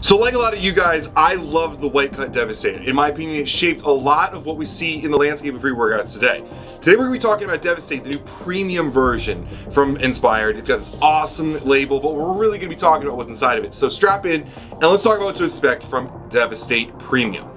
So like a lot of you guys, I loved the White Cut Devastate. In my opinion, it shaped a lot of what we see in the landscape of pre-workouts today. Today we're going to be talking about Devastate, the new premium version from Inspired. It's got this awesome label, but we're really going to be talking about what's inside of it. So strap in and let's talk about what to expect from Devastate Premium.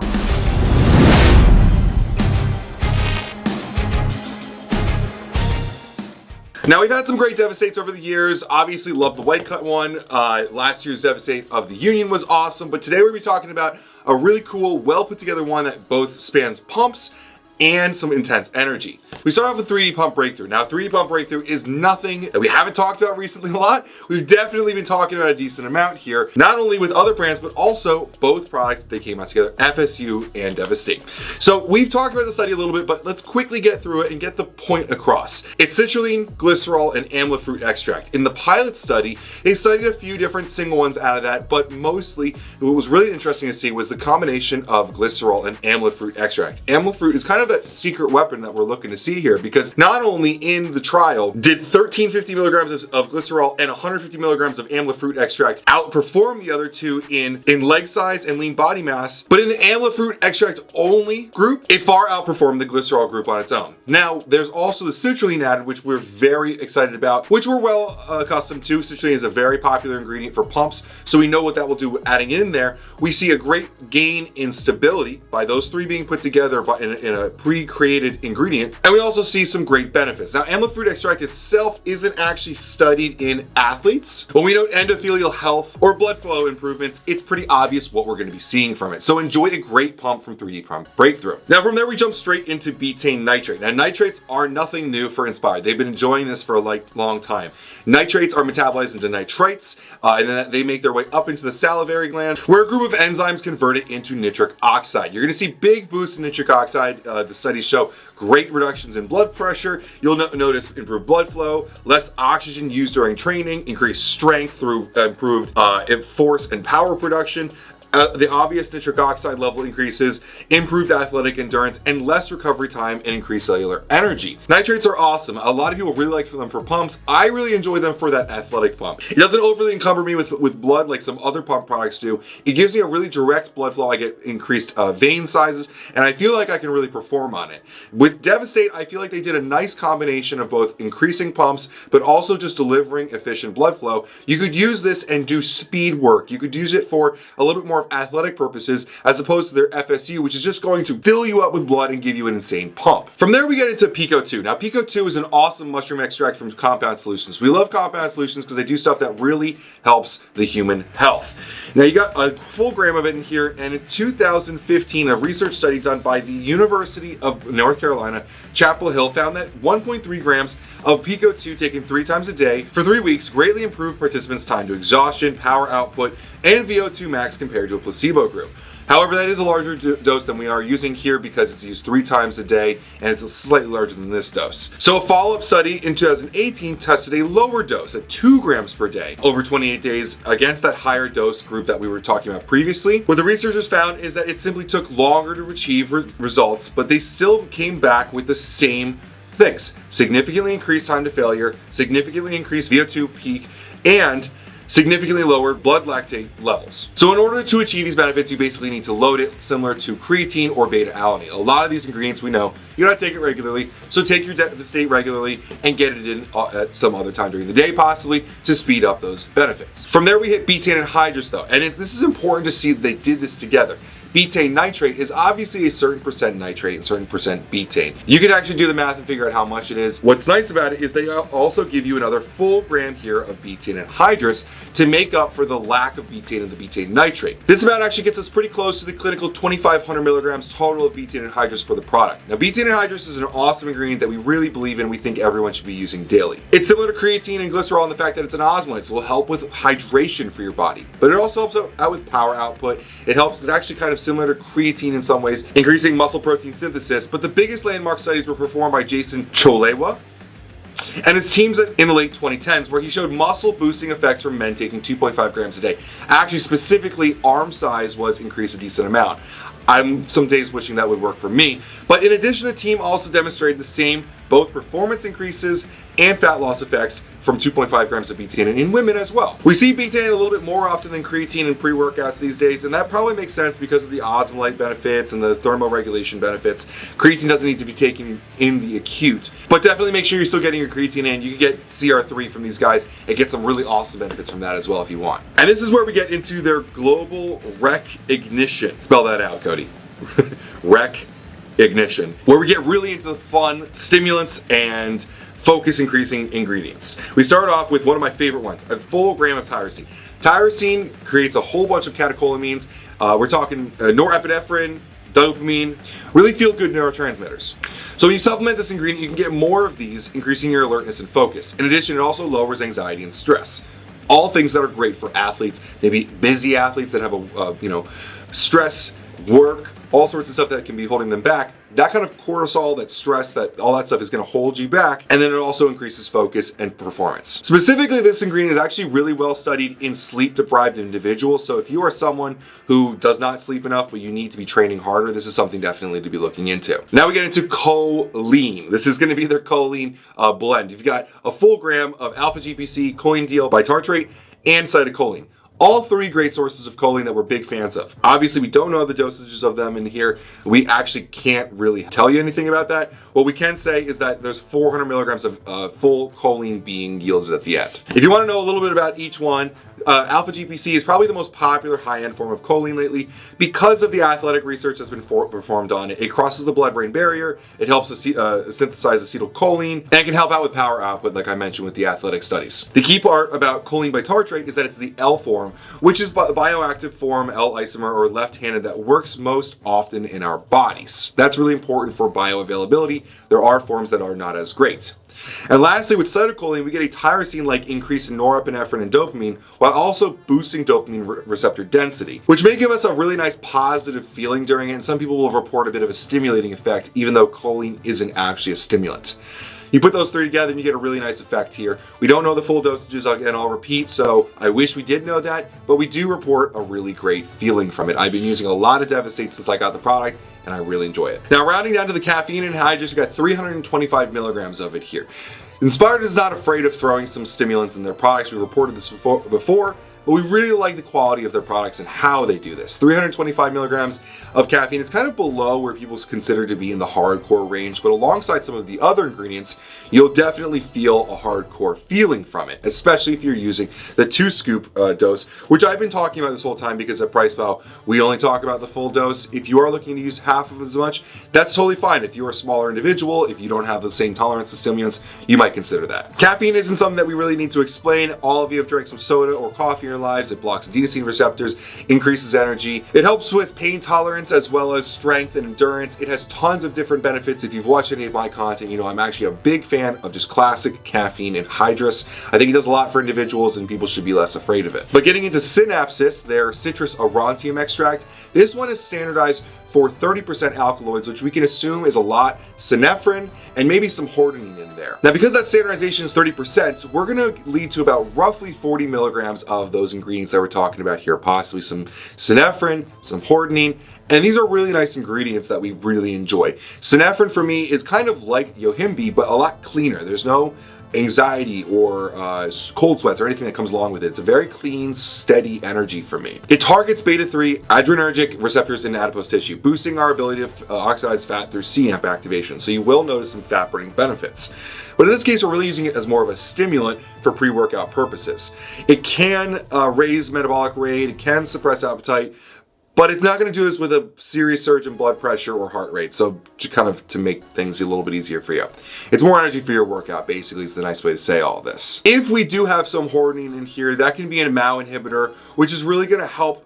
Now we've had some great Devastates over the years. Obviously love the White Cut one. Last year's Devastate of the Union was awesome, but today we're going to be talking about a really cool, well put together one that both spans pumps and some intense energy. We start off with 3D Pump Breakthrough. Now 3D Pump Breakthrough is nothing that we haven't talked about recently a lot. We've definitely been talking about a decent amount here, not only with other brands, but also both products that they came out together, FSU and Devastate. So we've talked about the study a little bit, but let's quickly get through it and get the point across. It's citrulline, glycerol, and amla fruit extract. In the pilot study, they studied a few different single ones out of that, but mostly what was really interesting to see was the combination of glycerol and amla fruit extract. Amla fruit is kind of that secret weapon that we're looking to see here, because not only in the trial did 1350 milligrams of glycerol and 150 milligrams of amla fruit extract outperform the other two in leg size and lean body mass, but in the amla fruit extract only group, it far outperformed the glycerol group on its own. Now, there's also the citrulline added, which we're very excited about, which we're well accustomed to. Citrulline is a very popular ingredient for pumps, so we know what that will do adding in there. We see a great gain in stability by those three being put together in a pre-created ingredient, and we also see some great benefits. Now, amla fruit extract itself isn't actually studied in athletes. When we note endothelial health or blood flow improvements, it's pretty obvious what we're going to be seeing from it. So enjoy a great pump from 3D Pump Breakthrough. Now from there we jump straight into betaine nitrate. Now nitrates are nothing new for Inspired. They've been enjoying this for a long time. Nitrates are metabolized into nitrites, and then they make their way up into the salivary gland, where a group of enzymes convert it into nitric oxide. You're going to see big boosts in nitric oxide. The studies show great reductions in blood pressure. You'll notice improved blood flow, less oxygen used during training, increased strength through improved force and power production. The obvious nitric oxide level increases, improved athletic endurance, and less recovery time and increased cellular energy. Nitrates are awesome. A lot of people really like them for pumps. I really enjoy them for that athletic pump. It doesn't overly encumber me with blood like some other pump products do. It gives me a really direct blood flow. I get increased vein sizes, and I feel like I can really perform on it. With Devastate, I feel like they did a nice combination of both increasing pumps, but also just delivering efficient blood flow. You could use this and do speed work. You could use it for a little bit more of athletic purposes, as opposed to their FSU, which is just going to fill you up with blood and give you an insane pump. From there we get into Pico 2. Now Pico 2 is an awesome mushroom extract from Compound Solutions. We love Compound Solutions because they do stuff that really helps the human health. Now you got a full gram of it in here, and in 2015 a research study done by the University of North Carolina, Chapel Hill, found that 1.3 grams of Pico 2 taken 3 times a day for 3 weeks greatly improved participants' time to exhaustion, power output, and VO2 max compared to a placebo group. However, that is a larger dose than we are using here because it's used 3 times a day, and it's slightly larger than this dose. So a follow-up study in 2018 tested a lower dose at 2 grams per day over 28 days against that higher dose group that we were talking about previously. What the researchers found is that it simply took longer to achieve results, but they still came back with the same things: significantly increased time to failure, significantly increased VO2 peak, and significantly lower blood lactate levels. So in order to achieve these benefits, you basically need to load it similar to creatine or beta-alanine. A lot of these ingredients we know you don't have to take it regularly, so take your Devastate regularly and get it in at some other time during the day possibly to speed up those benefits. From there we hit betaine anhydrous though, and this is important to see that they did this together. Betaine nitrate is obviously a certain percent nitrate and certain percent betaine. You can actually do the math and figure out how much it is. What's nice about it is they also give you another full gram here of betaine anhydrous to make up for the lack of betaine in the betaine nitrate. This amount actually gets us pretty close to the clinical 2,500 milligrams total of betaine anhydrous for the product. Now betaine anhydrous is an awesome ingredient that we really believe in. We think everyone should be using daily. It's similar to creatine and glycerol in the fact that it's an osmolant, so it will help with hydration for your body. But it also helps out with power output. It's actually kind of similar to creatine in some ways, increasing muscle protein synthesis, but the biggest landmark studies were performed by Jason Cholewa and his teams in the late 2010s, where he showed muscle boosting effects from men taking 2.5 grams a day. Actually, specifically, arm size was increased a decent amount. I'm some days wishing that would work for me. But in addition, the team also demonstrated the same both performance increases and fat loss effects from 2.5 grams of betaine in women as well. We see betaine a little bit more often than creatine in pre-workouts these days, and that probably makes sense because of the osmolyte benefits and the thermoregulation benefits. Creatine doesn't need to be taken in the acute, but definitely make sure you're still getting your creatine in. You can get CR3 from these guys and get some really awesome benefits from that as well if you want. And this is where we get into their global recognition. Spell that out, Cody. Recognition, where we get really into the fun stimulants and focus increasing ingredients. We start off with one of my favorite ones, a full gram of tyrosine. Tyrosine creates a whole bunch of catecholamines. We're talking norepinephrine, dopamine, really feel good neurotransmitters. So when you supplement this ingredient, you can get more of these, increasing your alertness and focus. In addition, it also lowers anxiety and stress. All things that are great for athletes, maybe busy athletes that have stress, work, all sorts of stuff that can be holding them back. That kind of cortisol, that stress, that all that stuff is going to hold you back, and then it also increases focus and performance. Specifically, this ingredient is actually really well studied in sleep-deprived individuals, so if you are someone who does not sleep enough but you need to be training harder, this is something definitely to be looking into. Now we get into choline. This is going to be their choline blend. You've got a full gram of alpha-GPC, choline bitartrate, and cytocholine. All three great sources of choline that we're big fans of. Obviously, we don't know the dosages of them in here. We actually can't really tell you anything about that. What we can say is that there's 400 milligrams of full choline being yielded at the end. If you want to know a little bit about each one, alpha-GPC is probably the most popular high-end form of choline lately because of the athletic research that's been performed on it. It crosses the blood-brain barrier, it helps synthesize acetylcholine, and it can help out with power output, like I mentioned with the athletic studies. The key part about choline bitartrate is that it's the L form, which is the bioactive form, L isomer, or left-handed, that works most often in our bodies. That's really important for bioavailability. There are forms that are not as great. And lastly, with cytocholine, we get a tyrosine-like increase in norepinephrine and dopamine, while also boosting dopamine receptor density, which may give us a really nice positive feeling during it, and some people will report a bit of a stimulating effect, even though choline isn't actually a stimulant. You put those three together and you get a really nice effect here. We don't know the full dosages, again, I'll repeat, so I wish we did know that, but we do report a really great feeling from it. I've been using a lot of DVST8 since I got the product, and I really enjoy it. Now, rounding down to the caffeine and hydrous, we've got 325 milligrams of it here. Inspired is not afraid of throwing some stimulants in their products. We reported this before, but we really like the quality of their products and how they do this. 325 milligrams of caffeine. It's kind of below where people consider to be in the hardcore range, but alongside some of the other ingredients, you'll definitely feel a hardcore feeling from it, especially if you're using the 2-scoop dose, which I've been talking about this whole time because at PricePlow, we only talk about the full dose. If you are looking to use half of as much, that's totally fine. If you're a smaller individual, if you don't have the same tolerance to stimulants, you might consider that. Caffeine isn't something that we really need to explain. All of you have drank some soda or coffee in your lives. It blocks adenosine receptors, increases energy. It helps with pain tolerance as well as strength and endurance. It has tons of different benefits. If you've watched any of my content, you know I'm actually a big fan of just classic caffeine and hydrous. I think it does a lot for individuals and people should be less afraid of it. But getting into Synapsis, their citrus aurantium extract, this one is standardized for 30% alkaloids, which we can assume is a lot synephrine and maybe some hordenine in there. Now, because that standardization is 30%, we're gonna lead to about roughly 40 milligrams of those ingredients that we're talking about here, possibly some synephrine, some hordenine, and these are really nice ingredients that we really enjoy. Synephrine for me is kind of like Yohimbe, but a lot cleaner. There's no anxiety or cold sweats or anything that comes along with it. It's a very clean, steady energy for me. It targets beta-3 adrenergic receptors in adipose tissue, boosting our ability to oxidize fat through cAMP activation. So you will notice some fat burning benefits. But in this case, we're really using it as more of a stimulant for pre-workout purposes. It can raise metabolic rate, it can suppress appetite, but it's not going to do this with a serious surge in blood pressure or heart rate, so kind of to make things a little bit easier for you. It's more energy for your workout, basically, is the nice way to say all this. If we do have some hordenine in here, that can be a MAO inhibitor, which is really going to help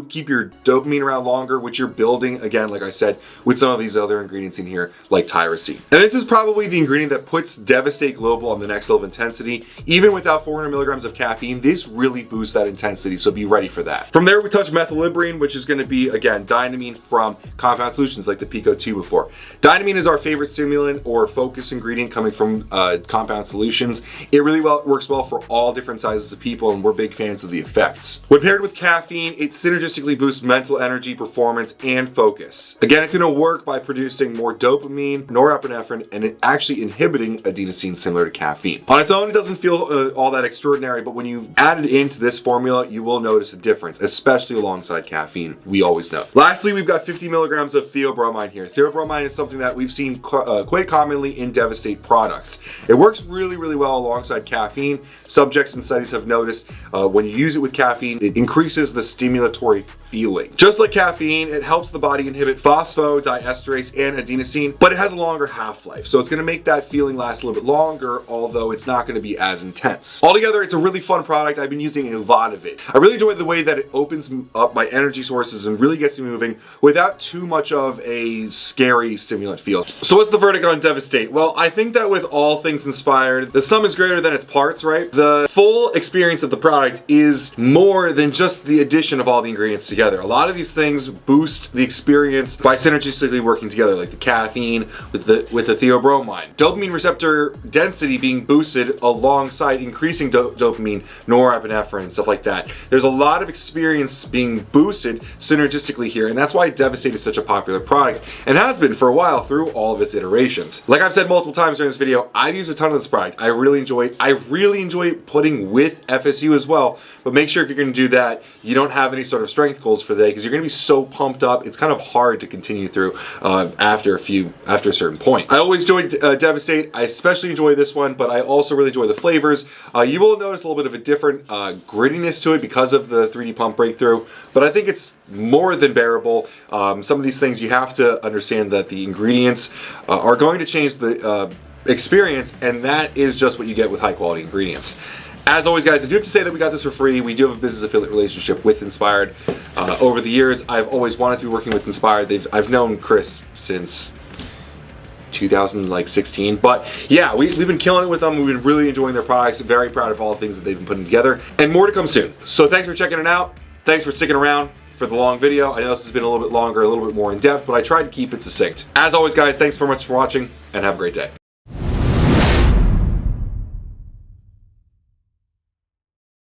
keep your dopamine around longer, which you're building, again, like I said, with some of these other ingredients in here, like tyrosine. And this is probably the ingredient that puts DVST8 Global on the next level of intensity. Even without 400 milligrams of caffeine, this really boosts that intensity, so be ready for that. From there, we touch methylliberine, which is going going to be, again, Dynamine from Compound Solutions, like the Pico 2 before. Dynamine is our favorite stimulant or focus ingredient coming from Compound Solutions. It really works well for all different sizes of people, and we're big fans of the effects. When paired with caffeine, it synergistically boosts mental energy, performance, and focus. Again, it's going to work by producing more dopamine, norepinephrine, and it actually inhibiting adenosine similar to caffeine. On its own, it doesn't feel all that extraordinary, but when you add it into this formula, you will notice a difference, especially alongside caffeine. We always know. Lastly, we've got 50 milligrams of theobromine here. Theobromine is something that we've seen quite commonly in DVST8 products. It works really, really well alongside caffeine. Subjects and studies have noticed when you use it with caffeine, it increases the stimulatory feeling. Just like caffeine, it helps the body inhibit phosphodiesterase and adenosine, but it has a longer half-life, so it's going to make that feeling last a little bit longer, although it's not going to be as intense. Altogether, it's a really fun product. I've been using a lot of it. I really enjoy the way that it opens up my energy sources and really gets me moving without too much of a scary stimulant feel. So what's the verdict on DVST8? Well, I think that with all things inspired, the sum is greater than its parts, right? The full experience of the product is more than just the addition of all the ingredients together. A lot of these things boost the experience by synergistically working together, like the caffeine with the theobromine. Dopamine receptor density being boosted alongside increasing dopamine, norepinephrine, stuff like that. There's a lot of experience being boosted synergistically here, and that's why DVST8 is such a popular product and has been for a while through all of its iterations. Like I've said multiple times during this video, I've used a ton of this product. I really enjoy it. I really enjoy putting with FSU as well, but make sure if you're going to do that, you don't have any sort of strength goals for the day, because you're going to be so pumped up, it's kind of hard to continue through after a certain point. I always enjoyed DVST8. I especially enjoy this one, but I also really enjoy the flavors. You will notice a little bit of a different grittiness to it because of the 3D pump breakthrough, but I think it's more than bearable. Some of these things you have to understand that the ingredients are going to change the experience, and that is just what you get with high quality ingredients. As always, guys, I do have to say that we got this for free. We do have a business affiliate relationship with Inspired. Over the years, I've always wanted to be working with Inspired. I've known Chris since 2016, but yeah, we've been killing it with them. We've been really enjoying their products. Very proud of all the things that they've been putting together, and more to come soon. So thanks for checking it out. Thanks for sticking around for the long video. I know this has been a little bit longer, a little bit more in depth, but I tried to keep it succinct. As always, guys, thanks so much for watching, and have a great day.